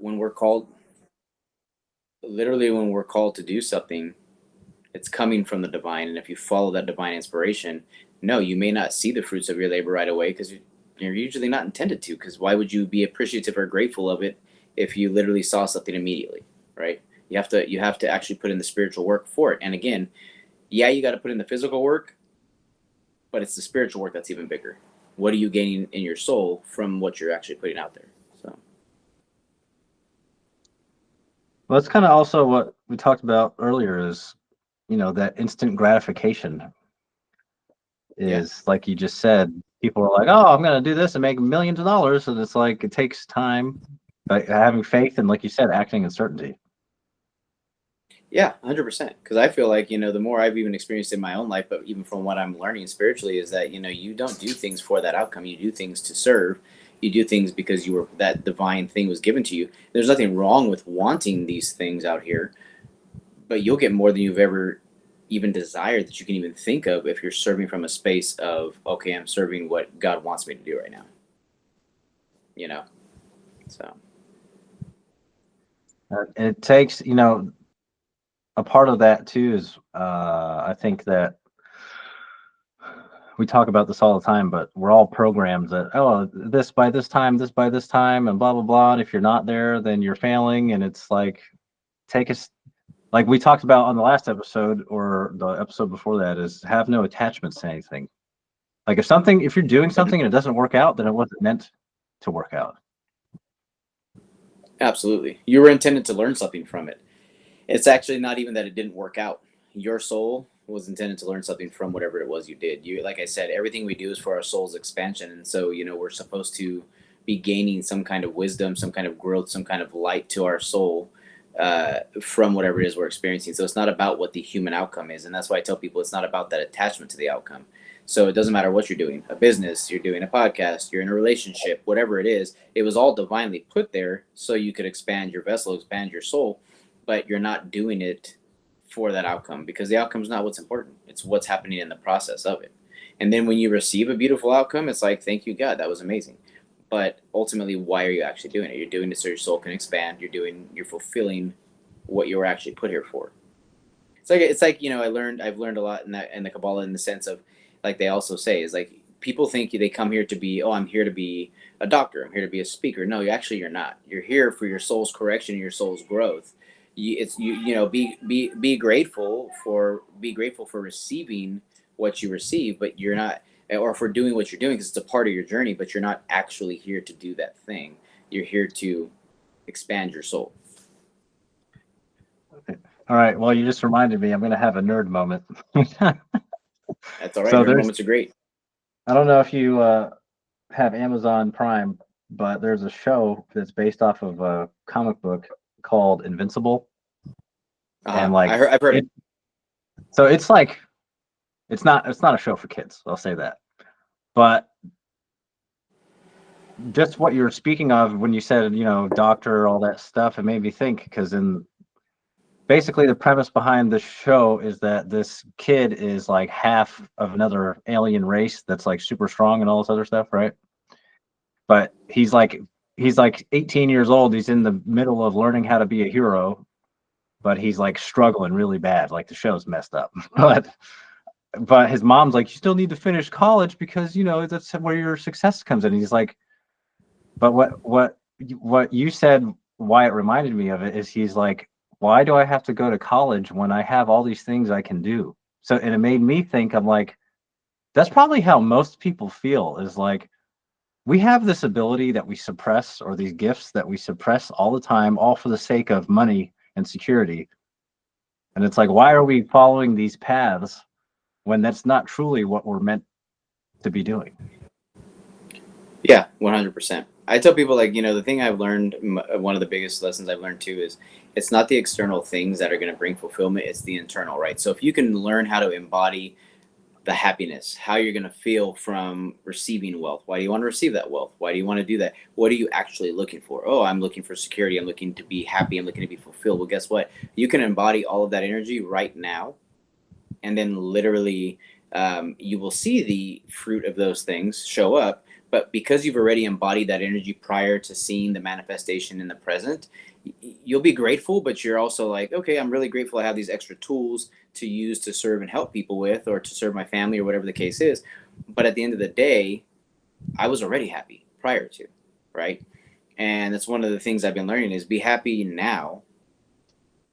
when we're called, literally, when we're called to do something, it's coming from the divine. And if you follow that divine inspiration, no, you may not see the fruits of your labor right away because you're usually not intended to. Because why would you be appreciative or grateful of it if you literally saw something immediately, right? You have to actually put in the spiritual work for it. And again, yeah, you got to put in the physical work, but it's the spiritual work that's even bigger. What are you gaining in your soul from what you're actually putting out there? So Well, that's kind of also what we talked about earlier is, that instant gratification yeah, is like you just said, people are like, oh, I'm going to do this and make millions of dollars. And it's like, it takes time, but having faith and, like you said, acting in certainty. yeah, 100%. Because I feel like the more I've even experienced in my own life, but even from what I'm learning spiritually, is that you don't do things for that outcome. You do things to serve. You do things because that divine thing was given to you. There's nothing wrong with wanting these things out here, but you'll get more than you've ever even desired that you can even think of if you're serving from a space of, okay, I'm serving what God wants me to do right now. You know, so And it takes, a part of that too is, I think that we talk about this all the time, but we're all programmed that, oh, this by this time, this by this time, and blah, blah, blah. And if you're not there, then you're failing. And it's like, take us, like we talked about on the last episode or the episode before that, is have no attachments to anything. Like if you're doing something and it doesn't work out, then it wasn't meant to work out. absolutely, you were intended to learn something from it. It's actually not even that it didn't work out. Your soul was intended to learn something from whatever it was you did. Like I said, everything we do is for our soul's expansion, and so we're supposed to be gaining some kind of wisdom, some kind of growth, some kind of light to our soul from whatever it is we're experiencing. So it's not about what the human outcome is, and that's why I tell people it's not about that attachment to the outcome. So it doesn't matter what you're doing, a business, you're doing a podcast, you're in a relationship, whatever it is, it was all divinely put there so you could expand your vessel, expand your soul, but you're not doing it for that outcome because the outcome is not what's important. It's what's happening in the process of it. And then when you receive a beautiful outcome, it's like, thank you, God, that was amazing. But ultimately, why are you actually doing it? You're doing it so your soul can expand. You're fulfilling what you were actually put here for. It's like I've learned a lot in the Kabbalah in the sense of, like they also say, is like people think they come here to be, oh, I'm here to be a doctor, I'm here to be a speaker. No, you're not. You're here for your soul's correction and your soul's growth. Be grateful for receiving what you receive, but you're not, or for doing what you're doing because it's a part of your journey, but you're not actually here to do that thing. You're here to expand your soul. All right. Well, you just reminded me. I'm going to have a nerd moment. That's all right. So Nerd there's, moments are great. I don't know if you have Amazon Prime, but there's a show that's based off of a comic book called Invincible, and like I've heard it. it. So it's like it's not a show for kids. I'll say that. But just what you're speaking of when you said, doctor, all that stuff, it made me think because in basically the premise behind the show is that this kid is like half of another alien race that's like super strong and all this other stuff, right? But he's like 18 years old. He's in the middle of learning how to be a hero, but he's like struggling really bad. Like the show's messed up. But his mom's like, you still need to finish college because that's where your success comes in. And he's like, but what you said, why it reminded me of it is he's like, why do I have to go to college when I have all these things I can do? So, and it made me think, I'm like, that's probably how most people feel, is like, we have this ability that we suppress, or these gifts that we suppress all the time, all for the sake of money and security. And it's like, why are we following these paths when that's not truly what we're meant to be doing? Yeah, 100%. I tell people, like, the thing I've learned, one of the biggest lessons I've learned too is it's not the external things that are going to bring fulfillment, it's the internal, right? So if you can learn how to embody the happiness, how you're going to feel from receiving wealth. Why do you want to receive that wealth? Why do you want to do that? What are you actually looking for? Oh, I'm looking for security. I'm looking to be happy. I'm looking to be fulfilled. Well, guess what? You can embody all of that energy right now, and then literally you will see the fruit of those things show up. But because you've already embodied that energy prior to seeing the manifestation in the present, you'll be grateful, but you're also like, okay, I'm really grateful I have these extra tools to use to serve and help people with, or to serve my family, or whatever the case is. But at the end of the day, I was already happy prior to, right? And that's one of the things I've been learning is be happy now,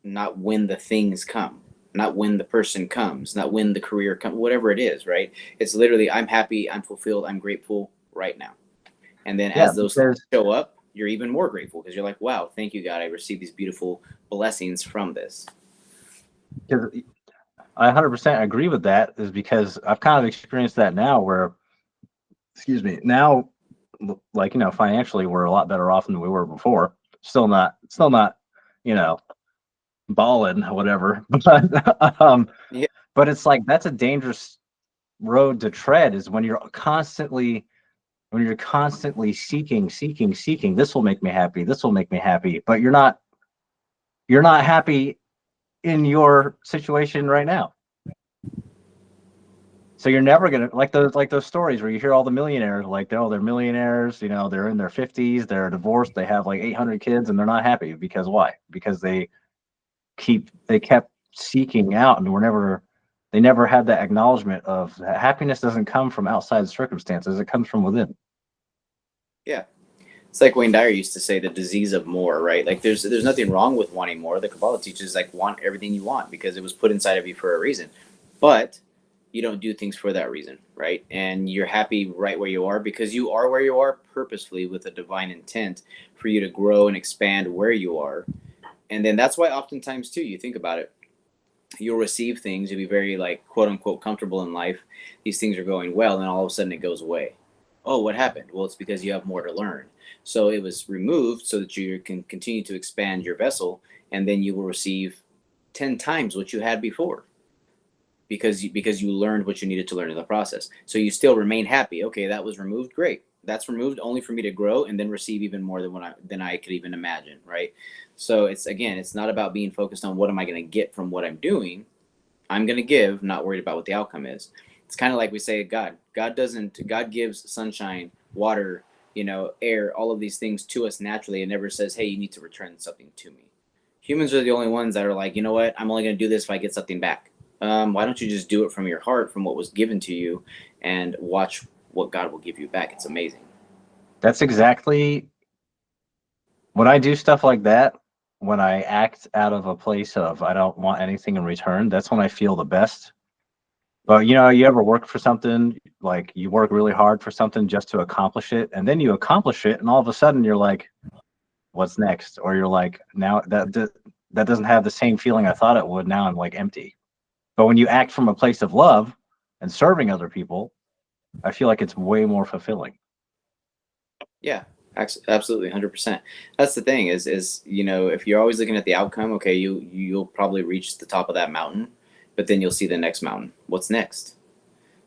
not when the things come, not when the person comes, not when the career comes, whatever it is, right? It's literally, I'm happy, I'm fulfilled, I'm grateful right now. And then Yeah, as those things because show up, you're even more grateful because you're like, wow, thank you, God. I received these beautiful blessings from this. because I 100% agree with that, is because I've kind of experienced that now where, excuse me, now, like, financially we're a lot better off than we were before. Still not, you know, balling or whatever, Yeah. but it's like that's a dangerous road to tread, is when you're constantly seeking, this will make me happy, this will make me happy, but you're not happy in your situation right now. So you're never gonna, like those stories where you hear all the millionaires, like, they're millionaires, they're in their 50s, they're divorced, they have like 800 kids, and they're not happy. Because why? Because they kept seeking out, and they never had that acknowledgement of happiness doesn't come from outside circumstances, it comes from within. Yeah. It's like Wayne Dyer used to say, the disease of more, right? Like there's nothing wrong with wanting more. The Kabbalah teaches like want everything you want because it was put inside of you for a reason. But you don't do things for that reason, right? And you're happy right where you are because you are where you are purposefully with a divine intent for you to grow and expand where you are. And then that's why oftentimes too, you think about it, you'll receive things, you'll be very like quote unquote comfortable in life. These things are going well, and all of a sudden it goes away. Oh, what happened? Well, it's because you have more to learn. So it was removed so that you can continue to expand your vessel, and then you will receive 10 times what you had before because you learned what you needed to learn in the process. So you still remain happy. Okay, that was removed. Great. That's removed only for me to grow and then receive even more than I could even imagine, right? So it's not about being focused on what am I going to get from what I'm doing. I'm going to give, not worried about what the outcome is. It's kind of like we say God gives sunshine, water, air, all of these things to us naturally, and never says, hey, you need to return something to me. Humans are the only ones that are like, you know what, I'm only going to do this if I get something back. Why don't you just do it from your heart, from what was given to you, and watch what God will give you back? It's amazing. That's exactly when I do stuff like that. When I act out of a place of I don't want anything in return, that's when I feel the best. But you ever work for something, like you work really hard for something just to accomplish it, and then you accomplish it, and all of a sudden you're like, what's next? Or you're like, now that doesn't have the same feeling I thought it would. Now I'm like empty. But when you act from a place of love and serving other people, I feel like it's way more fulfilling. Yeah, absolutely, 100%. That's the thing is if you're always looking at the outcome, okay, you'll probably reach the top of that mountain, but then you'll see the next mountain. What's next?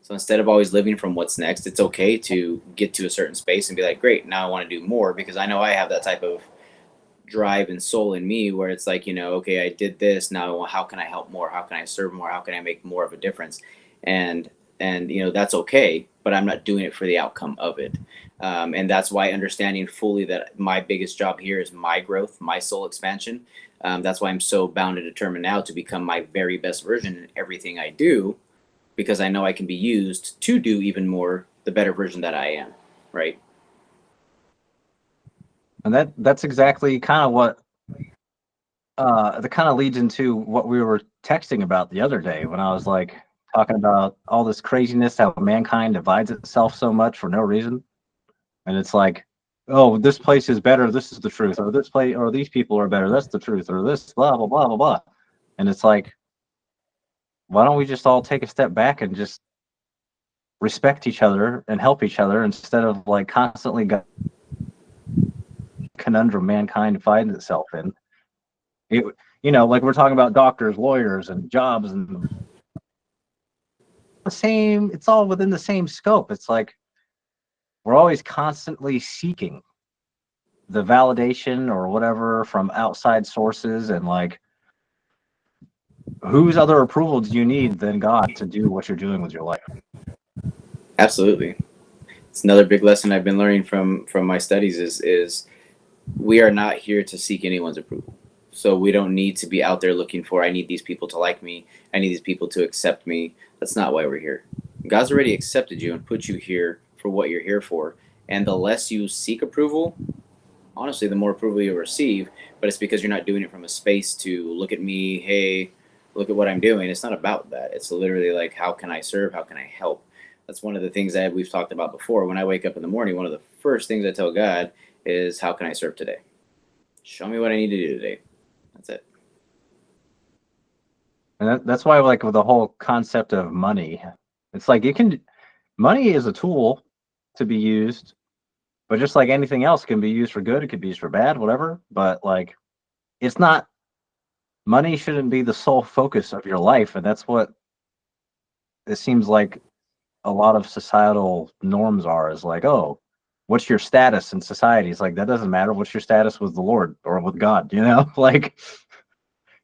So instead of always living from what's next, it's okay to get to a certain space and be like, great, now I want to do more because I know I have that type of drive and soul in me where it's like, okay, I did this, now how can I help more? How can I serve more? How can I make more of a difference? And that's okay, but I'm not doing it for the outcome of it. And that's why understanding fully that my biggest job here is my growth, my soul expansion. That's why I'm so bound and determined now to become my very best version in everything I do, because I know I can be used to do even more, the better version that I am, right? And that's exactly kind of what that kind of leads into what we were texting about the other day when I was like talking about all this craziness, how mankind divides itself so much for no reason. And it's like, oh, this place is better, this is the truth, or this place, or these people are better, that's the truth, or this blah blah blah blah blah. And it's like, why don't we just all take a step back and just respect each other and help each other instead of like constantly conundrum mankind finds itself in. It, like we're talking about doctors, lawyers, and jobs, and the same. It's all within the same scope. It's like we're always constantly seeking the validation or whatever from outside sources, and like, whose other approval do you need than God to do what you're doing with your life? Absolutely. It's another big lesson I've been learning from my studies is we are not here to seek anyone's approval. So we don't need to be out there looking for, I need these people to like me, I need these people to accept me. That's not why we're here. God's already accepted you and put you here for what you're here for. And the less you seek approval, honestly, the more approval you'll receive. But it's because you're not doing it from a space to look at me, hey, look at what I'm doing. It's not about that. It's literally like, how can I serve? How can I help? That's one of the things that we've talked about before. When I wake up in the morning, one of the first things I tell God is, how can I serve today? Show me what I need to do today. That's it. And that's why, like, with the whole concept of money, it's like money is a tool to be used, but just like anything else, can be used for good, it could be used for bad, whatever. But like, it's not, money shouldn't be the sole focus of your life. And that's what it seems like a lot of societal norms are, is like, oh, what's your status in society? It's like, that doesn't matter. What's your status with the Lord or with God? Like,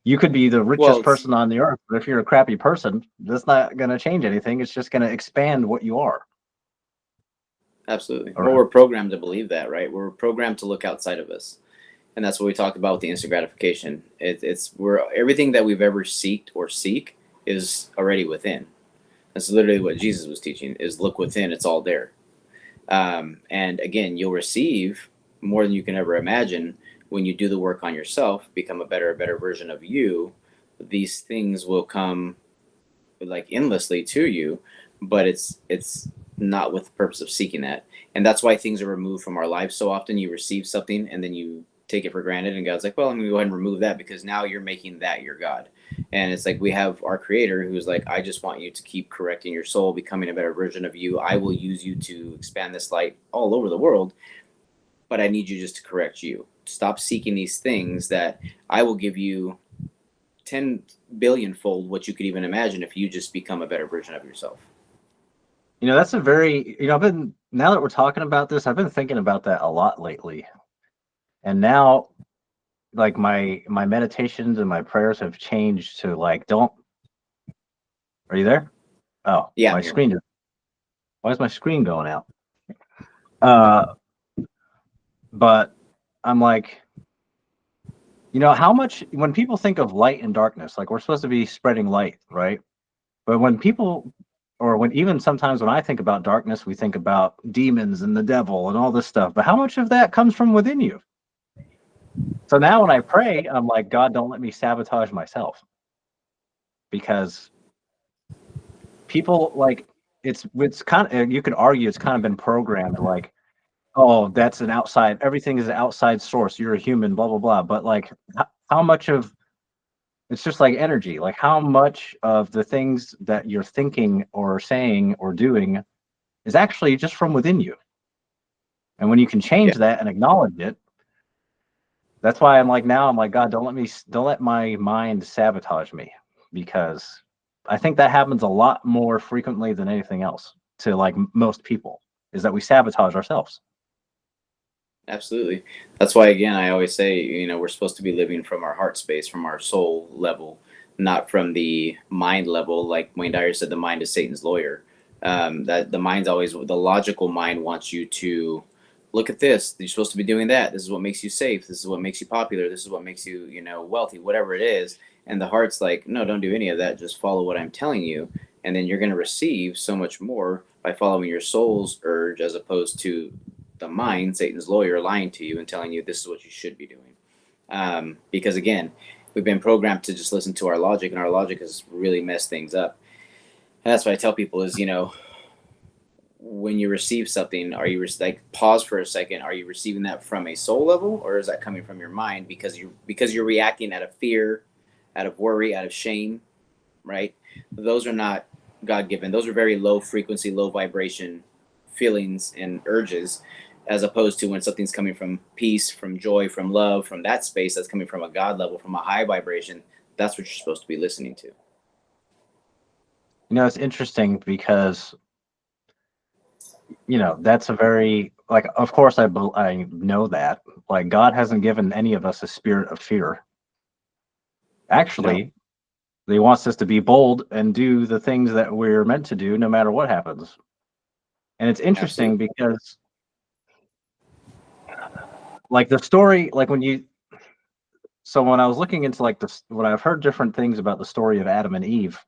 you could be the Well, richest person on the earth, but if you're a crappy person, that's not going to change anything. It's just going to expand what you are. absolutely. Or, Well, we're programmed to believe that, right? We're programmed to look outside of us. And that's what we talked about with the instant gratification. It's we're everything that we've ever seeked or seek is already within. That's literally what Jesus was teaching: is look within. It's all there. And again, you'll receive more than you can ever imagine when you do the work on yourself, become a better version of you. These things will come like endlessly to you, but it's not with the purpose of seeking that. And that's why things are removed from our lives so often. You receive something and then you take it for granted, and God's like, well, I'm gonna go ahead and remove that because now you're making that your God. And it's like, we have our creator who's like, I just want you to keep correcting your soul, becoming a better version of you. I will use you to expand this light all over the world, but I need you just to correct you. Stop seeking these things that I will give you 10 billion fold what you could even imagine if you just become a better version of yourself. that's a very, now that we're talking about this, I've been thinking about that a lot lately. And now, like, my meditations and my prayers have changed to like, are you there? Oh, Yeah, my I'm here. screen why is my screen going out? But I'm like, how much, when people think of light and darkness, like, we're supposed to be spreading light, right? But when people, or when even sometimes when I think about darkness, we think about demons and the devil and all this stuff. But how much of that comes from within you? So now when I pray, I'm like, God, don't let me sabotage myself. Because people, like, it's kind of, you could argue it's kind of been programmed, like, oh, that's an outside, everything is an outside source, you're a human, blah blah blah. But like, how much of, it's just like energy, like how much of the things that you're thinking or saying or doing is actually just from within you. And when you can Yeah, change that and acknowledge it, that's why I'm like, now I'm like, God, don't let my mind sabotage me, because I think that happens a lot more frequently than anything else to, like, most people, is that we sabotage ourselves. absolutely. That's why, again, I always say, we're supposed to be living from our heart space, from our soul level, not from the mind level. Like Wayne Dyer said, the mind is Satan's lawyer. That the mind's always, the logical mind wants you to look at this. You're supposed to be doing that. This is what makes you safe. This is what makes you popular. This is what makes you, wealthy, whatever it is. And the heart's like, no, don't do any of that. Just follow what I'm telling you. And then you're going to receive so much more by following your soul's urge, as opposed to the mind, Satan's lawyer, lying to you and telling you this is what you should be doing. Because again, we've been programmed to just listen to our logic, and our logic has really messed things up. And that's what I tell people is, when you receive something, are you like, pause for a second? Are you receiving that from a soul level, or is that coming from your mind because you're reacting out of fear, out of worry, out of shame, right? Those are not God given. Those are very low frequency, low vibration feelings and urges, as opposed to when something's coming from peace, from joy, from love, from that space that's coming from a God level, from a high vibration. That's what you're supposed to be listening to. It's interesting because, that's a very, like, of course I know that, like, God hasn't given any of us a spirit of fear. No, Actually, he wants us to be bold and do the things that we're meant to do no matter what happens. And it's interesting Absolutely. because like the story, like so when I was looking into like this, when I've heard different things about the story of Adam and Eve,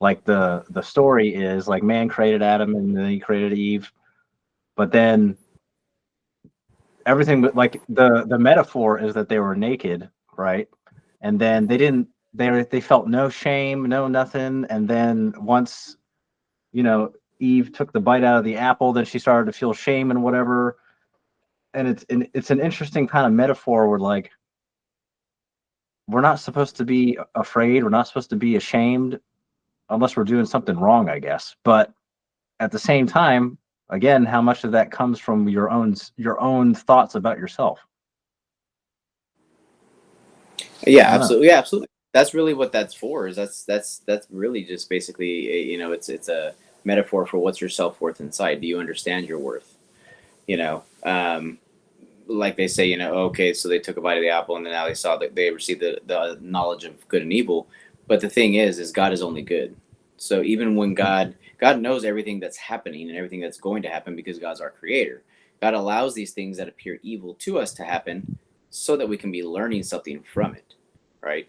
like the story is like man created Adam and then he created Eve, but then everything, but like the metaphor is that they were naked, right? And then they didn't, they felt no shame, no nothing, and then once, you know, Eve took the bite out of the apple, then she started to feel shame and whatever. And it's an interesting kind of metaphor where like we're not supposed to be afraid, we're not supposed to be ashamed unless we're doing something wrong, I guess. But at the same time, again, how much of that comes from your own thoughts about yourself? Yeah, I don't know. absolutely. Yeah, absolutely. That's really what that's for. Is that's really just basically it's a metaphor for what's your self worth inside. Do you understand your worth? You know, like they say, okay, so they took a bite of the apple and then now they saw that they received the knowledge of good and evil. But the thing is God is only good. So even when God knows everything that's happening and everything that's going to happen because God's our creator. God allows these things that appear evil to us to happen so that we can be learning something from it, right?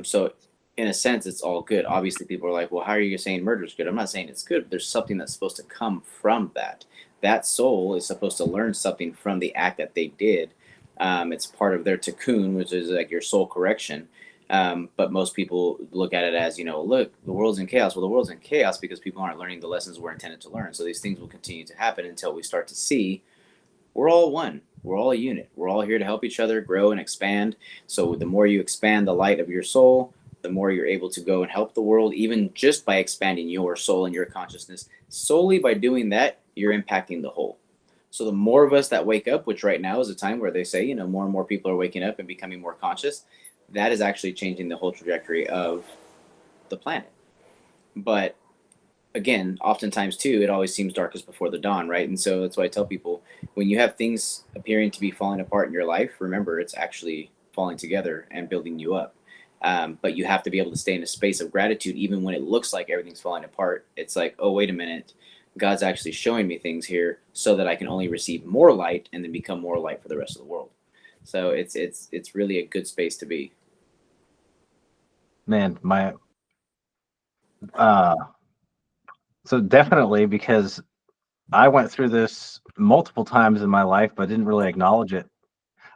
So in a sense, it's all good. Obviously, people are like, well, how are you saying murder is good? I'm not saying it's good, but there's something that's supposed to come from that. That soul is supposed to learn something from the act that they did. It's part of their tikkun, which is like your soul correction. But most people look at it as, look, the world's in chaos. Well, the world's in chaos because people aren't learning the lessons we're intended to learn. So these things will continue to happen until we start to see we're all one. We're all a unit. We're all here to help each other grow and expand. So the more you expand the light of your soul, the more you're able to go and help the world, even just by expanding your soul and your consciousness. Solely by doing that, you're impacting the whole. So the more of us that wake up, which right now is a time where they say, more and more people are waking up and becoming more conscious, that is actually changing the whole trajectory of the planet. But again, oftentimes too, it always seems darkest before the dawn, right? And so that's why I tell people when you have things appearing to be falling apart in your life, remember it's actually falling together and building you up. But you have to be able to stay in a space of gratitude, even when it looks like everything's falling apart. It's like, oh, wait a minute. God's actually showing me things here so that I can only receive more light and then become more light for the rest of the world. So it's really a good space to be. Man, my uh so definitely because I went through this multiple times in my life, but didn't really acknowledge it.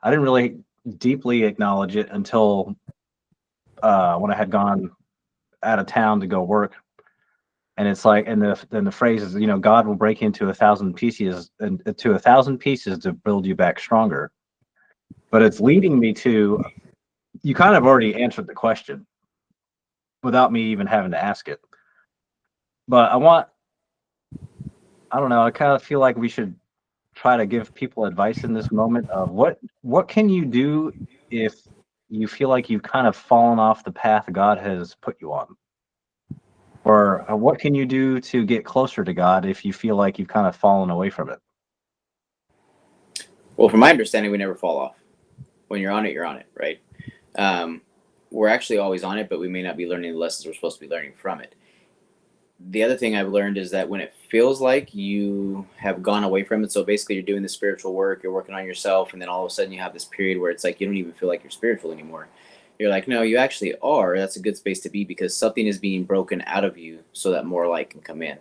I didn't really deeply acknowledge it until when I had gone out of town to go work. And it's like, and the phrase is, God will break into 1,000 pieces and to 1,000 pieces to build you back stronger. But it's leading me to, you kind of already answered the question without me even having to ask it. But I don't know, I kind of feel like we should try to give people advice in this moment of what can you do if you feel like you've kind of fallen off the path God has put you on? Or what can you do to get closer to God if you feel like you've kind of fallen away from it? Well, from my understanding, we never fall off. When you're on it, you're on it, right? Um, we're actually always on it, but we may not be learning the lessons we're supposed to be learning from it. The other thing I've learned is that when it feels like you have gone away from it, so basically you're doing the spiritual work, you're working on yourself, and then all of a sudden you have this period where it's like you don't even feel like you're spiritual anymore. You're like, no, you actually are. That's a good space to be because something is being broken out of you so that more light can come in.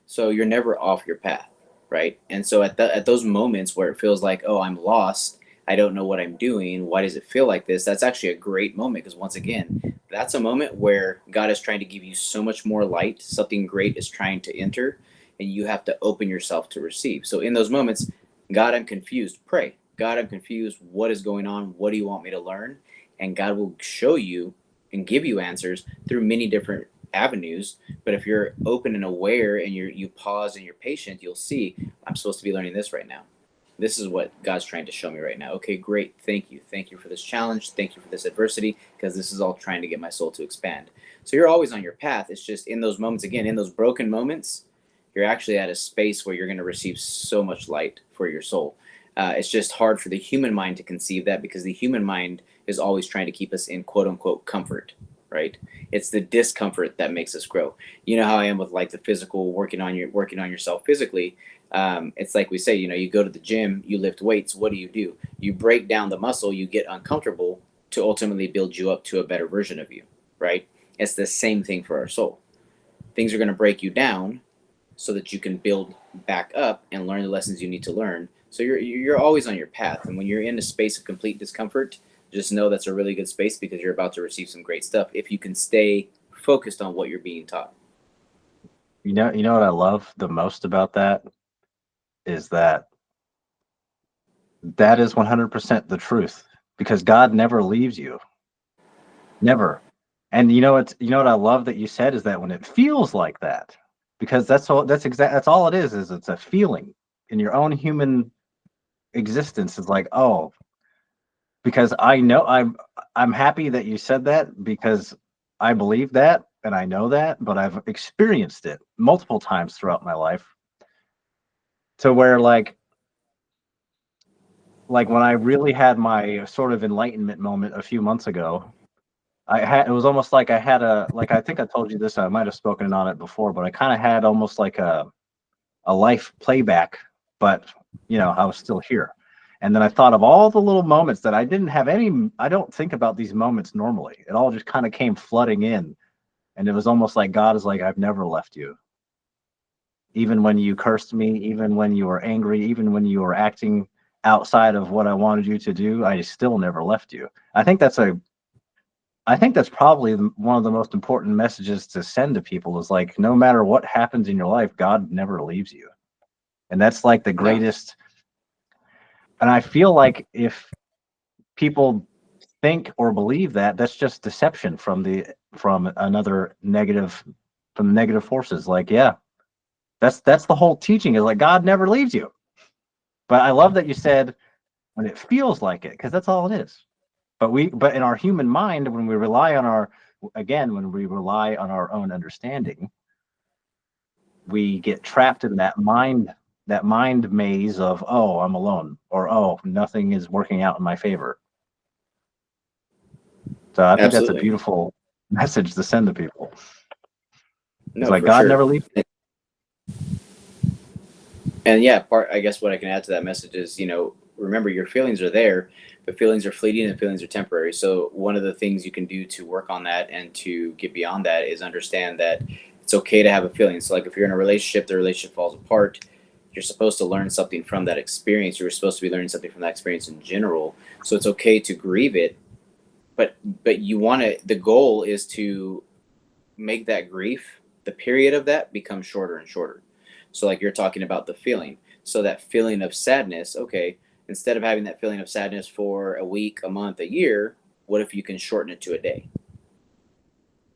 So you're never off your path, right? And so at those moments where it feels like, oh, I'm lost, I don't know what I'm doing. Why does it feel like this? That's actually a great moment because once again, that's a moment where God is trying to give you so much more light. Something great is trying to enter, and you have to open yourself to receive. So in those moments, God, I'm confused. Pray. God, I'm confused. What is going on? What do you want me to learn? And God will show you and give you answers through many different avenues. But if you're open and aware and you pause and you're patient, you'll see I'm supposed to be learning this right now. This is what God's trying to show me right now. Okay, great. Thank you. Thank you for this challenge. Thank you for this adversity, because this is all trying to get my soul to expand. So you're always on your path. It's just in those moments, again, in those broken moments, you're actually at a space where you're going to receive so much light for your soul. It's just hard for the human mind to conceive that because the human mind is always trying to keep us in quote unquote comfort. right? It's the discomfort that makes us grow. You know how I am with like the physical working on yourself physically. It's like we say, you go to the gym, you lift weights. What do? You break down the muscle, you get uncomfortable to ultimately build you up to a better version of you, right? It's the same thing for our soul. Things are going to break you down so that you can build back up and learn the lessons you need to learn. So you're always on your path, and when you're in a space of complete discomfort, just know that's a really good space because you're about to receive some great stuff if you can stay focused on what you're being taught. You know what I love the most about that is that that is 100% the truth, because God never leaves you. Never. And you know what I love that you said is that when it feels like that, because that's all it is it's a feeling in your own human existence. Is like, oh, because I know I'm happy that you said that, because I believe that and I know that, but I've experienced it multiple times throughout my life, to where like when I really had my sort of enlightenment moment a few months ago, it was almost like I had like, I think I told you this, I might have spoken on it before, but I kind of had almost like a life playback, but I was still here. And then I thought of all the little moments that I don't think about these moments normally. It all just kind of came flooding in. And it was almost like God is like, I've never left you. Even when you cursed me, even when you were angry, even when you were acting outside of what I wanted you to do, I still never left you. I think that's probably one of the most important messages to send to people, is like, no matter what happens in your life, God never leaves you. And that's like the No, greatest. And I feel like if people think or believe that, that's just deception from another negative, from negative forces. Like, yeah, that's the whole teaching, is like God never leaves you. But I love that you said when it feels like it, because that's all it is. But in our human mind, when we rely on our own understanding, we get trapped in that mind maze of, oh, I'm alone, or oh, nothing is working out in my favor. So I think that's a absolutely. beautiful message to send to people. It's No, like for God sure. never leaves. And yeah, I guess what I can add to that message is, remember your feelings are there, but feelings are fleeting and feelings are temporary. So one of the things you can do to work on that and to get beyond that is understand that it's okay to have a feeling. So like if you're in a relationship, the relationship falls apart, you're supposed to learn something from that experience. You're supposed to be learning something from that experience in general. So it's okay to grieve it, but you want to, the goal is to make that grief, the period of that, become shorter and shorter. So, like you're talking about the feeling. So, that feeling of sadness, okay, instead of having that feeling of sadness for a week, a month, a year, what if you can shorten it to a day,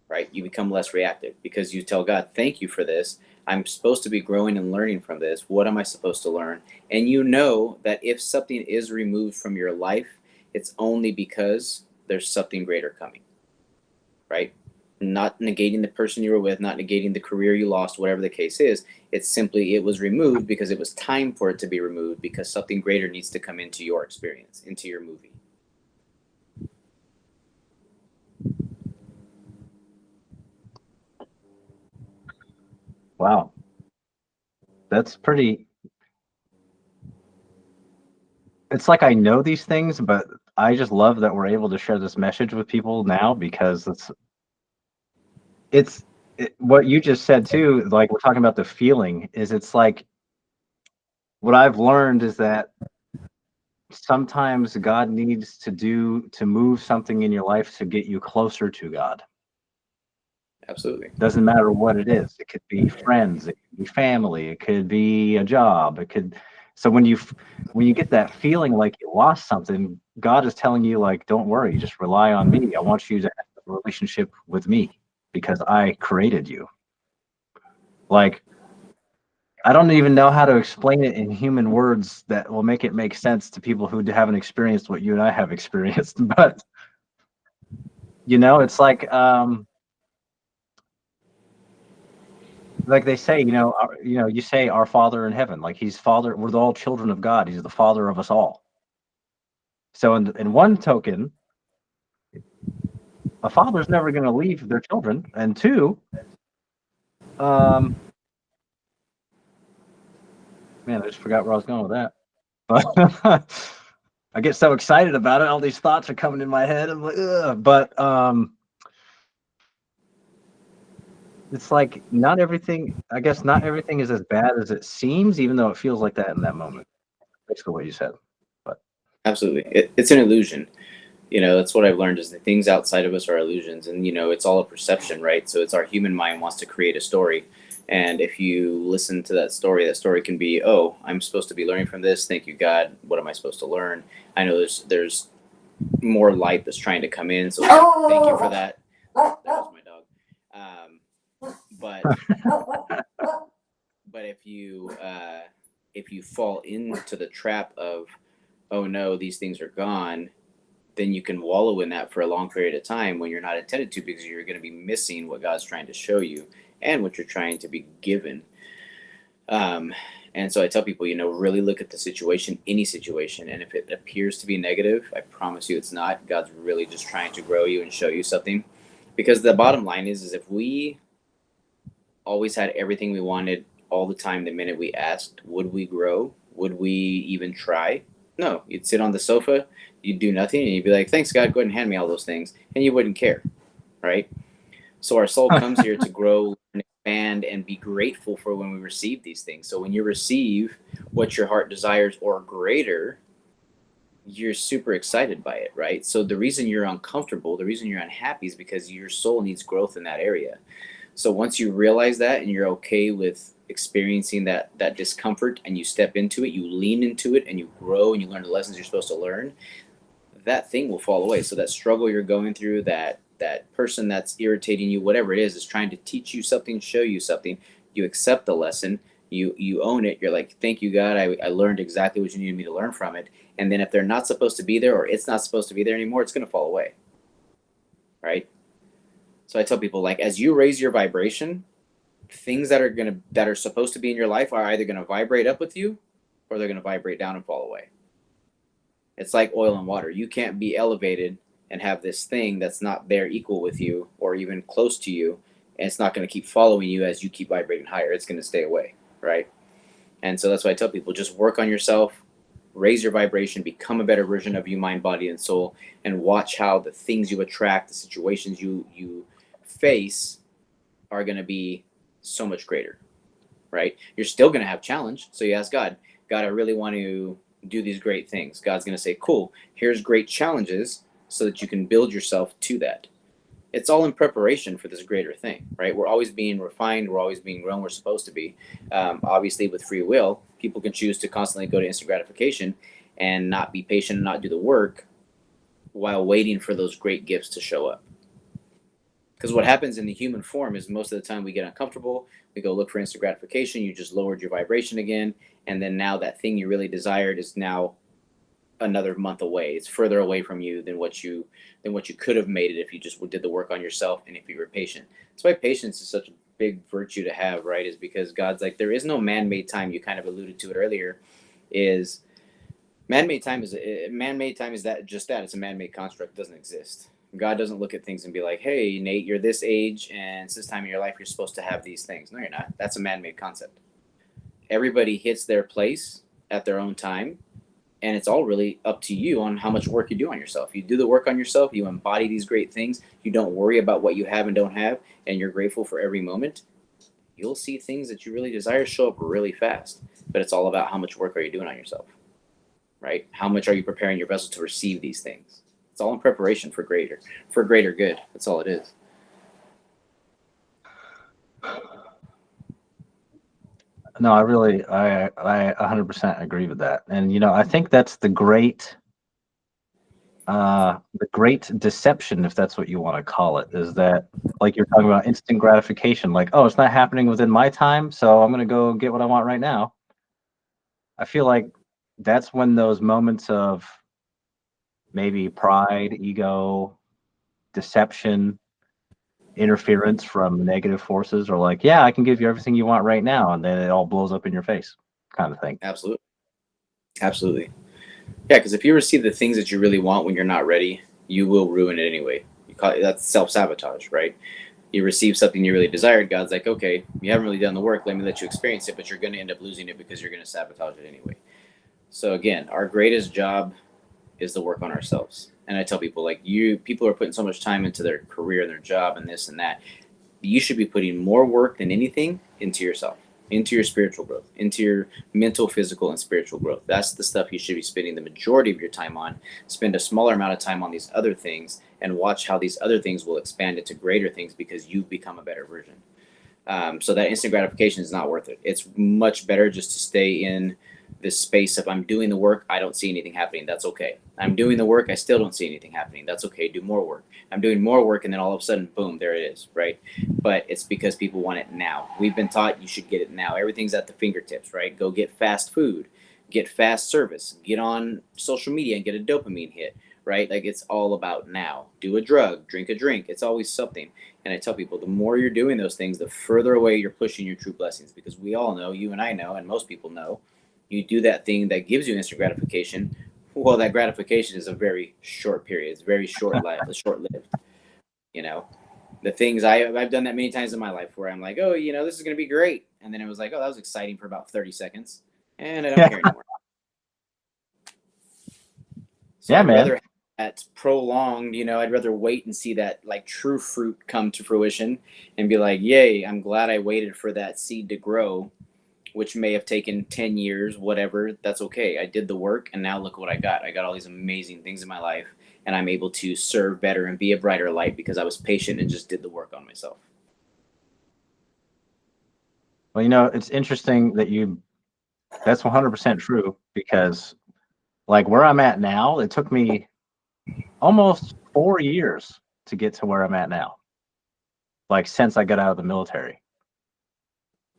right? You become less reactive because you tell God, thank you for this. I'm supposed to be growing and learning from this. What am I supposed to learn? And you know that if something is removed from your life, it's only because there's something greater coming, right? Not negating the person you were with, not negating the career you lost, whatever the case is. It's simply it was removed because it was time for it to be removed because something greater needs to come into your experience, into your movie. Wow, that's pretty. It's like I know these things, but I just love that we're able to share this message with people now, because what you just said too. Like, we're talking about the feeling. It's like, what I've learned is that sometimes God needs to move something in your life to get you closer to God. Absolutely. Doesn't matter what it is. It could be friends, it could be family, it could be a job, it could. So when you get that feeling like you lost something, God is telling you, like, don't worry, just rely on me. I want you to have a relationship with me because I created you. Like, I don't even know how to explain it in human words that will make it make sense to people who haven't experienced what you and I have experienced. But it's like they say, you say our Father in heaven, like he's Father. We're all children of God. He's the Father of us all. So in one token, a father's never going to leave their children, and two, man, I just forgot where I was going with that. But I get so excited about it. All these thoughts are coming in my head. I'm like, ugh. But it's like not everything. I guess not everything is as bad as it seems, even though it feels like that in that moment. Basically, what you said. But Absolutely. It's an illusion. That's what I've learned is the things outside of us are illusions, and it's all a perception, right? So it's our human mind wants to create a story, and if you listen to that story can be, oh, I'm supposed to be learning from this. Thank you, God. What am I supposed to learn? I know there's more light that's trying to come in, so thank you for that. That was my dog. But but if you fall into the trap of, oh no, these things are gone, then you can wallow in that for a long period of time when you're not intended to, because you're going to be missing what God's trying to show you and what you're trying to be given. And so I tell people, really look at the situation, any situation, and if it appears to be negative, I promise you it's not. God's really just trying to grow you and show you something. Because the bottom line is if we always had everything we wanted all the time the minute we asked, would we grow? Would we even try? No, you'd sit on the sofa, you'd do nothing, and you'd be like, thanks, God, go ahead and hand me all those things. And you wouldn't care, right? So our soul comes here to grow and expand and be grateful for when we receive these things. So when you receive what your heart desires or greater, you're super excited by it, right? So the reason you're uncomfortable, the reason you're unhappy is because your soul needs growth in that area. So once you realize that and you're okay with experiencing that discomfort and you step into it, you lean into it and you grow and you learn the lessons you're supposed to learn, that thing will fall away. So that struggle you're going through, that person that's irritating you, whatever it is trying to teach you something, show you something, you accept the lesson, you own it. You're like, thank you, God, I learned exactly what you needed me to learn from it. And then if they're not supposed to be there or it's not supposed to be there anymore, it's going to fall away, right? So I tell people, like, as you raise your vibration, things that are supposed to be in your life are either going to vibrate up with you or they're going to vibrate down and fall away. It's like oil and water. You can't be elevated and have this thing that's not there equal with you or even close to you, and it's not going to keep following you as you keep vibrating higher. It's going to stay away, right? And so that's why I tell people, just work on yourself, raise your vibration, become a better version of you, mind, body, and soul, and watch how the things you attract, the situations you face are going to be so much greater, right? You're still going to have challenge. So you ask God, I really want to do these great things. God's going to say, cool, here's great challenges so that you can build yourself to that. It's all in preparation for this greater thing, right? We're always being refined. We're always being grown. We're supposed to be. Obviously, with free will, people can choose to constantly go to instant gratification and not be patient and not do the work while waiting for those great gifts to show up. Because what happens in the human form is most of the time we get uncomfortable. We go look for instant gratification. You just lowered your vibration again. And then now that thing you really desired is now another month away. It's further away from you than what you could have made it if you just did the work on yourself and if you were patient. That's why patience is such a big virtue to have, right? Is because God's like, there is no man-made time. You kind of alluded to it earlier. Is man-made time is that just that? It's a man-made construct. It doesn't exist. God doesn't look at things and be like, hey, Nate, you're this age and it's this time in your life you're supposed to have these things. No, you're not. That's a man-made concept. Everybody hits their place at their own time, and it's all really up to you on how much work you do on yourself. You do the work on yourself, you embody these great things, you don't worry about what you have and don't have, and you're grateful for every moment, you'll see things that you really desire show up really fast. But it's all about how much work are you doing on yourself, right? How much are you preparing your vessel to receive these things? It's all in preparation for greater good. That's all it is. no, I 100% agree with that. And I think that's the great deception, if that's what you want to call it, is that, like you're talking about instant gratification, like, oh, it's not happening within my time, so I'm going to go get what I want right now. I feel like that's when those moments of maybe pride, ego, deception, interference from negative forces are like, yeah, I can give you everything you want right now, and then it all blows up in your face, kind of thing. Absolutely. Yeah, because if you receive the things that you really want when you're not ready, you will ruin it anyway. That's self-sabotage, right? You receive something you really desired. God's like, okay, you haven't really done the work. Let me let you experience it, but you're going to end up losing it because you're going to sabotage it anyway. So again, our greatest job is to work on ourselves. And I tell people, like, people are putting so much time into their career and their job and this and that. You should be putting more work than anything into yourself, into your spiritual growth, into your mental, physical, and spiritual growth. That's the stuff you should be spending the majority of your time on. Spend a smaller amount of time on these other things and watch how these other things will expand into greater things because you've become a better version. So that instant gratification is not worth it. It's much better just to stay in this space of, I'm doing the work, I don't see anything happening. That's okay. I'm doing the work, I still don't see anything happening. That's okay. Do more work. I'm doing more work, and then all of a sudden, boom, there it is, right? But it's because people want it now. We've been taught you should get it now. Everything's at the fingertips, right? Go get fast food, get fast service, get on social media and get a dopamine hit, right? Like, it's all about now. Do a drug, drink a drink. It's always something. And I tell people, the more you're doing those things, the further away you're pushing your true blessings, because we all know, you and I know, and most people know, you do that thing that gives you instant gratification. Well, that gratification is a very short period. It's very short-lived. You know, the things I've done that many times in my life where I'm like, oh, this is going to be great. And then it was like, oh, that was exciting for about 30 seconds. And I don't care anymore. So I'd rather have that prolonged, I'd rather wait and see that like true fruit come to fruition and be like, yay, I'm glad I waited for that seed to grow, which may have taken 10 years, whatever. That's okay. I did the work, and now look what I got. I got all these amazing things in my life, and I'm able to serve better and be a brighter light because I was patient and just did the work on myself. Well, it's interesting that that's 100% true, because like where I'm at now, it took me almost 4 years to get to where I'm at now. Like, since I got out of the military.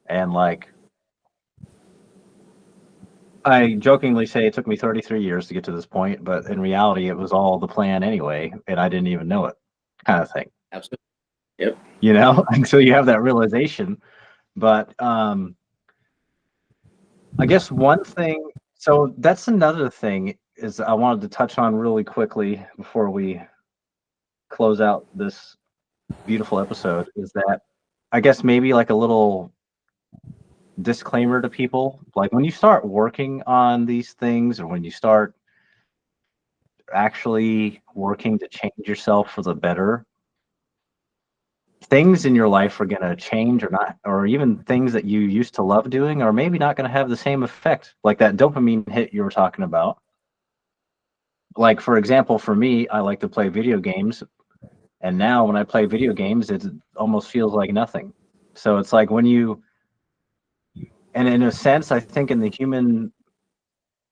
And like, I jokingly say it took me 33 years to get to this point, but in reality, it was all the plan anyway, and I didn't even know it, kind of thing. Absolutely. Yep. Until you have that realization. But I guess one thing, so that's another thing is I wanted to touch on really quickly before we close out this beautiful episode, is that I guess maybe like a little disclaimer to people, like when you start working on these things, or when you start actually working to change yourself for the better, things in your life are going to change, or not, or even things that you used to love doing are maybe not going to have the same effect, like that dopamine hit you were talking about. Like, for example, for me, I like to play video games, and now when I play video games, it almost feels like nothing. So it's like and in a sense, I think in the human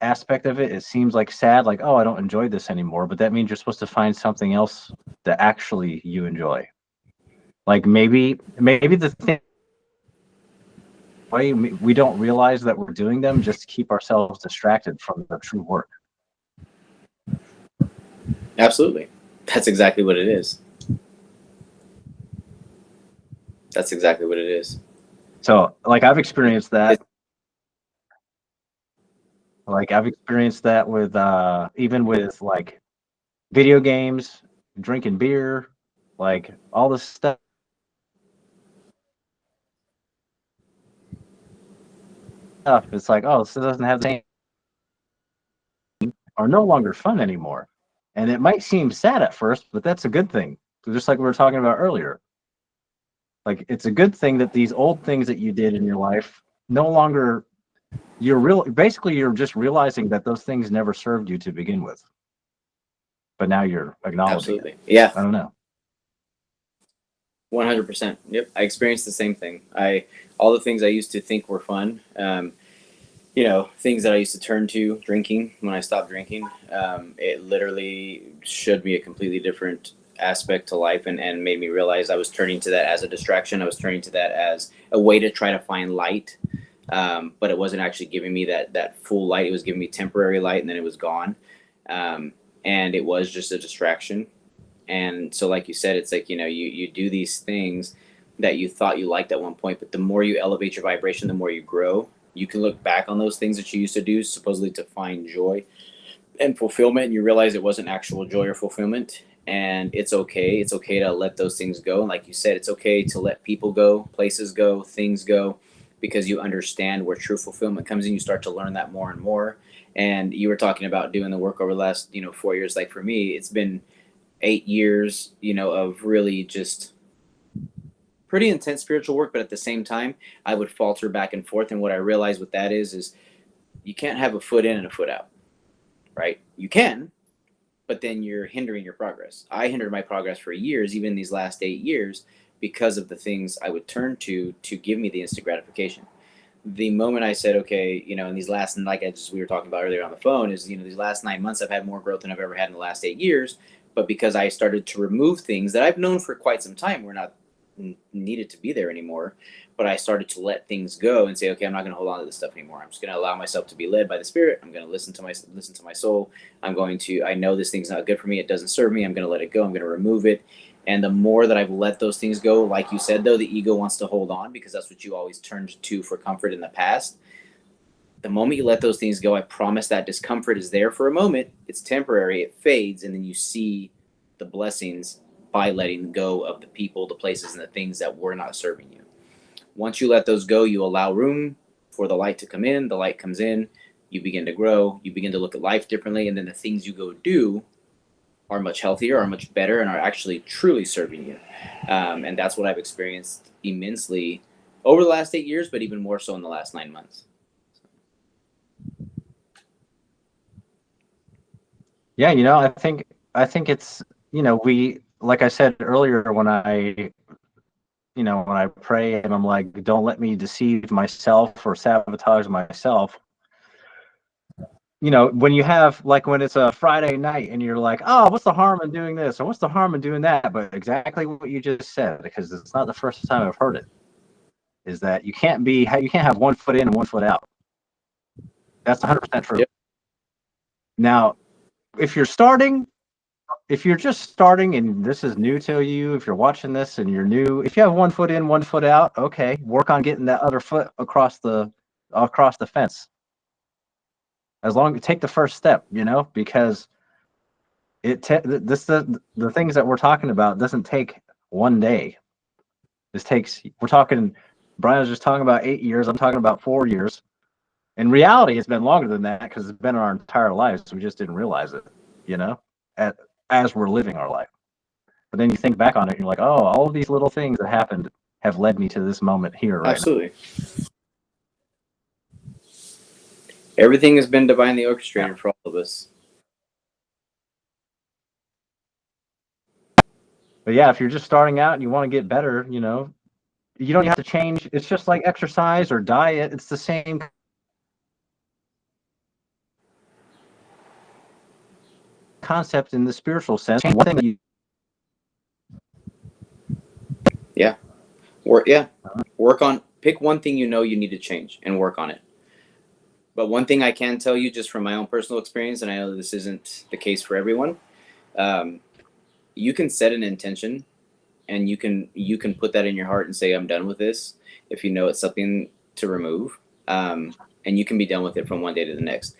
aspect of it, it seems like sad, like, oh, I don't enjoy this anymore. But that means you're supposed to find something else that actually you enjoy. Like maybe the thing, why we don't realize that we're doing them just to keep ourselves distracted from the true work. Absolutely. That's exactly what it is. That's exactly what it is. So, like, I've experienced that. Like, I've experienced that with even with like video games, drinking beer, like all this stuff. It's like, oh, this doesn't have the same, are no longer fun anymore. And it might seem sad at first, but that's a good thing. Just like we were talking about earlier. Like, it's a good thing that these old things that you did in your life no longer, basically you're just realizing that those things never served you to begin with. But now you're acknowledging Absolutely. it. Yeah. I don't know. 100%. Yep. I experienced the same thing. All the things I used to think were fun, things that I used to turn to, drinking, when I stopped drinking, it literally showed me a completely different aspect to life, and made me realize I was turning to that as a distraction. I was turning to that as a way to try to find light. But it wasn't actually giving me that full light. It was giving me temporary light, and then it was gone. And it was just a distraction. And so, like you said, it's like, you do these things that you thought you liked at one point, but the more you elevate your vibration, the more you grow. You can look back on those things that you used to do supposedly to find joy and fulfillment, and you realize it wasn't actual joy or fulfillment. and it's okay. It's okay to let those things go. And like you said, it's okay to let people go, places go, things go, because you understand where true fulfillment comes in. You start to learn that more and more. And you were talking about doing the work over the last, 4 years. Like for me, it's been 8 years, of really just pretty intense spiritual work. But at the same time, I would falter back and forth. And what I realized with that is you can't have a foot in and a foot out, right? You can, but then you're hindering your progress. I hindered my progress for years, even these last 8 years, because of the things I would turn to give me the instant gratification. The moment I said, okay, in these last, like we were talking about earlier on the phone, is, these last 9 months, I've had more growth than I've ever had in the last 8 years. But because I started to remove things that I've known for quite some time were not needed to be there anymore, but I started to let things go and say, okay, I'm not going to hold on to this stuff anymore. I'm just going to allow myself to be led by the Spirit. I'm going to listen to my soul. I know this thing's not good for me. It doesn't serve me. I'm going to let it go. I'm going to remove it. And the more that I've let those things go, like you said, though, the ego wants to hold on because that's what you always turned to for comfort in the past. The moment you let those things go, I promise that discomfort is there for a moment. It's temporary. It fades. And then you see the blessings by letting go of the people, the places, and the things that were not serving you. Once you let those go, you allow room for the light to come in. The light comes in. You begin to grow. You begin to look at life differently. And then the things you go do are much healthier, are much better, and are actually truly serving you. And that's what I've experienced immensely over the last 8 years, but even more so in the last 9 months. Yeah, I think it's, we, like I said earlier, when I pray and I'm like, don't let me deceive myself or sabotage myself. When you have, like, when it's a Friday night and you're like, oh, what's the harm in doing this? Or what's the harm in doing that? But exactly what you just said, because it's not the first time I've heard it, is that you can't have 1 foot in and 1 foot out. That's 100% true. Yep. Now, if you're just starting and this is new to you, if you're watching this and you're new, if you have 1 foot in, 1 foot out, okay, work on getting that other foot across the fence. As long as take the first step, because the things that we're talking about doesn't take one day. Brian was just talking about 8 years. I'm talking about 4 years. In reality, it's been longer than that because it's been our entire lives. So we just didn't realize it, as we're living our life. But then you think back on it and you're like, oh, all of these little things that happened have led me to this moment here. Right. Absolutely. Everything has been divinely orchestrated for all of us. But yeah, if you're just starting out and you want to get better, you don't have to change. It's just like exercise or diet. It's the same concept in the spiritual sense. One thing that you pick one thing you need to change and work on it. But one thing I can tell you just from my own personal experience, and I know this isn't the case for everyone, you can set an intention and you can put that in your heart and say, I'm done with this, if you know it's something to remove, and you can be done with it from one day to the next.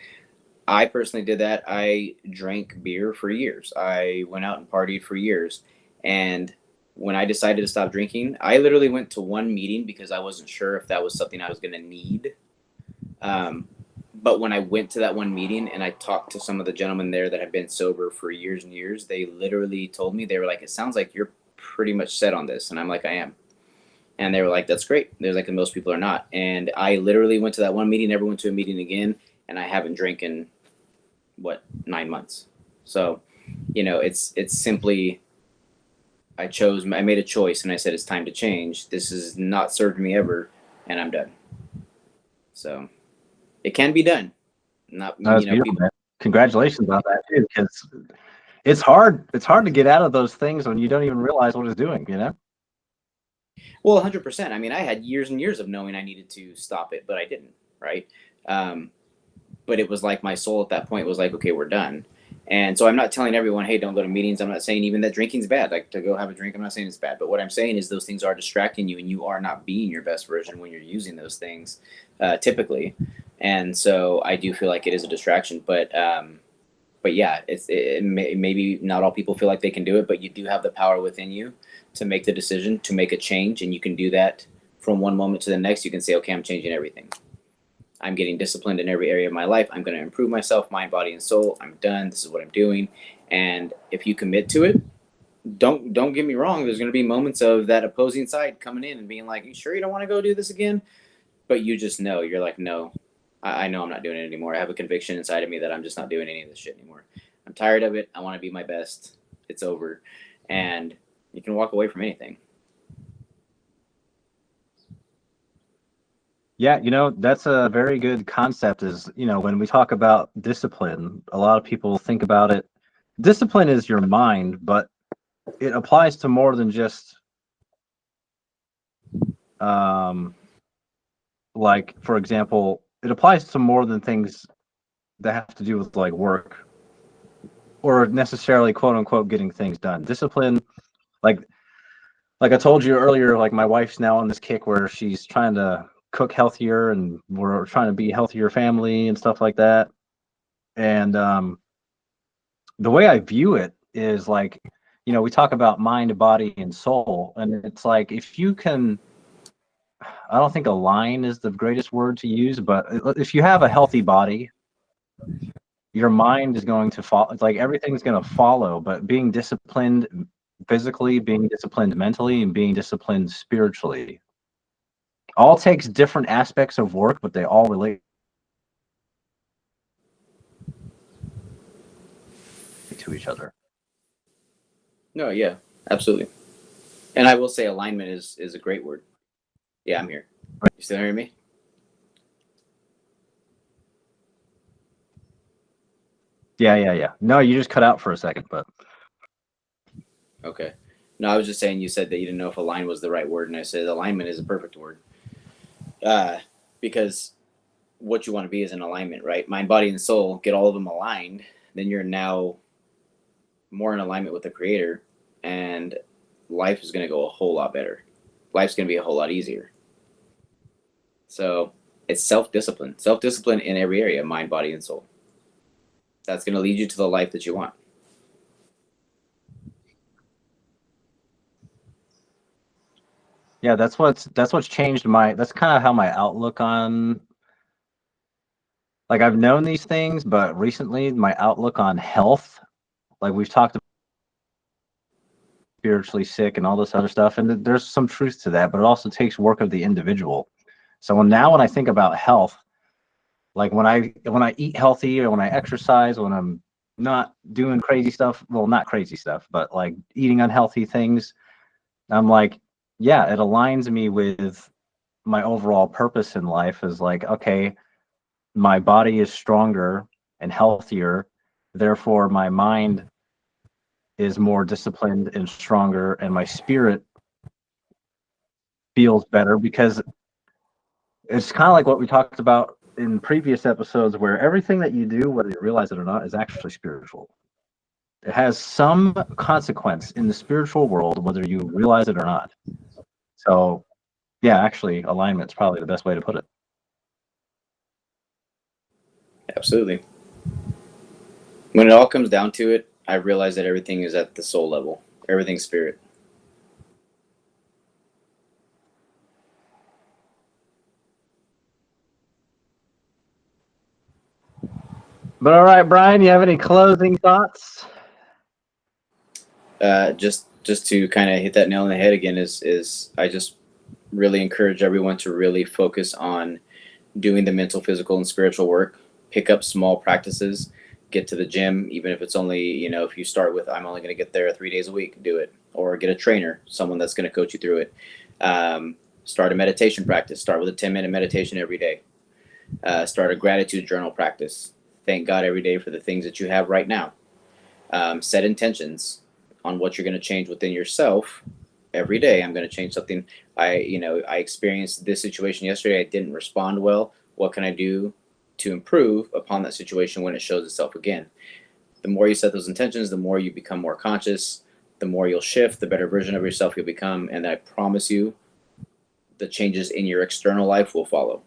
I personally did that. I drank beer for years. I went out and partied for years. And when I decided to stop drinking, I literally went to one meeting because I wasn't sure if that was something I was going to need. But when I went to that one meeting and I talked to some of the gentlemen there that have been sober for years and years, they literally told me, they were like, it sounds like you're pretty much set on this. And I'm like, I am. And they were like, that's great. They're like, most people are not. And I literally went to that one meeting, never went to a meeting again. And I haven't drank in 9 months. So, it's simply, I made a choice and I said, it's time to change. This has not served me ever. And I'm done. So it can be done. Congratulations on that too, because it's hard. It's hard to get out of those things when you don't even realize what it's doing, Well, 100%. I mean, I had years and years of knowing I needed to stop it, but I didn't, right? But it was like my soul at that point was like, okay, we're done. And so I'm not telling everyone, hey, don't go to meetings. I'm not saying even that drinking's bad. Like, to go have a drink, I'm not saying it's bad. But what I'm saying is those things are distracting you and you are not being your best version when you're using those things, typically. And so I do feel like it is a distraction. But But yeah, maybe not all people feel like they can do it, but you do have the power within you to make the decision, to make a change, and you can do that from one moment to the next. You can say, okay, I'm changing everything. I'm getting disciplined in every area of my life. I'm going to improve myself, mind, body, and soul. I'm done. This is what I'm doing. And if you commit to it, don't get me wrong. There's going to be moments of that opposing side coming in and being like, "You sure you don't want to go do this again?" But you just know, you're like, "No, I know I'm not doing it anymore. I have a conviction inside of me that I'm just not doing any of this shit anymore. I'm tired of it. I want to be my best. It's over." And you can walk away from anything. Yeah, that's a very good concept is, when we talk about discipline, a lot of people think about it. Discipline is your mind, but it applies to more than just, like, for example, it applies to more than things that have to do with like work or necessarily quote unquote getting things done. Discipline, like I told you earlier, like my wife's now on this kick where she's trying to cook healthier and we're trying to be a healthier family and stuff like that. And the way I view it is like, we talk about mind, body, and soul. And it's like, if you can, I don't think align is the greatest word to use, but if you have a healthy body, your mind is going to follow, like everything's going to follow, but being disciplined physically, being disciplined mentally, and being disciplined spiritually all takes different aspects of work, but they all relate to each other. No, yeah, absolutely. And I will say alignment is a great word. Yeah, I'm here. You still hearing me? Yeah. No, you just cut out for a second, but Okay. No, I was just saying you said that you didn't know if align was the right word, and I said alignment is a perfect word. Because what you want to be is in alignment, right? Mind, body, and soul, get all of them aligned, then you're now more in alignment with the creator, and life is going to go a whole lot better. Life's going to be a whole lot easier. So it's self-discipline in every area, mind, body, and soul. That's going to lead you to the life that you want. yeah, that's what's changed that's kind of how my outlook on, like, I've known these things, but recently my outlook on health, like we've talked about spiritually sick and all this other stuff, and there's some truth to that, but it also takes work of the individual. So when I think about health, like when I eat healthy or when I exercise, when I'm not doing crazy stuff, well, not crazy stuff, but like eating unhealthy things, I'm like, yeah, it aligns me with my overall purpose in life is like, okay, my body is stronger and healthier, therefore my mind is more disciplined and stronger, and my spirit feels better because it's kind of like what we talked about in previous episodes where everything that you do, whether you realize it or not, is actually spiritual. It has some consequence in the spiritual world, whether you realize it or not. So, yeah, actually, alignment is probably the best way to put it. Absolutely. When it all comes down to it, I realize that everything is at the soul level. Everything's spirit. But all right, Brian, you have any closing thoughts? Just to kind of hit that nail on the head again is I just really encourage everyone to really focus on doing the mental, physical, and spiritual work. Pick up small practices. Get to the gym, even if it's only, if you start with, I'm only going to get there 3 days a week, do it. Or get a trainer, someone that's going to coach you through it. Start a meditation practice. Start with a 10-minute meditation every day. Start a gratitude journal practice. Thank God every day for the things that you have right now. Set intentions on what you're going to change within yourself every day. I'm going to change something. I experienced this situation yesterday. I didn't respond well. What can I do to improve upon that situation when it shows itself again? The more you set those intentions, the more you become more conscious, the more you'll shift, the better version of yourself you'll become. And I promise you, the changes in your external life will follow.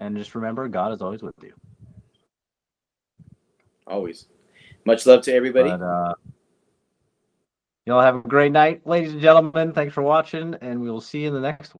And just remember, God is always with you. Always. Much love to everybody. But y'all have a great night, ladies and gentlemen. Thanks for watching, and we will see you in the next one.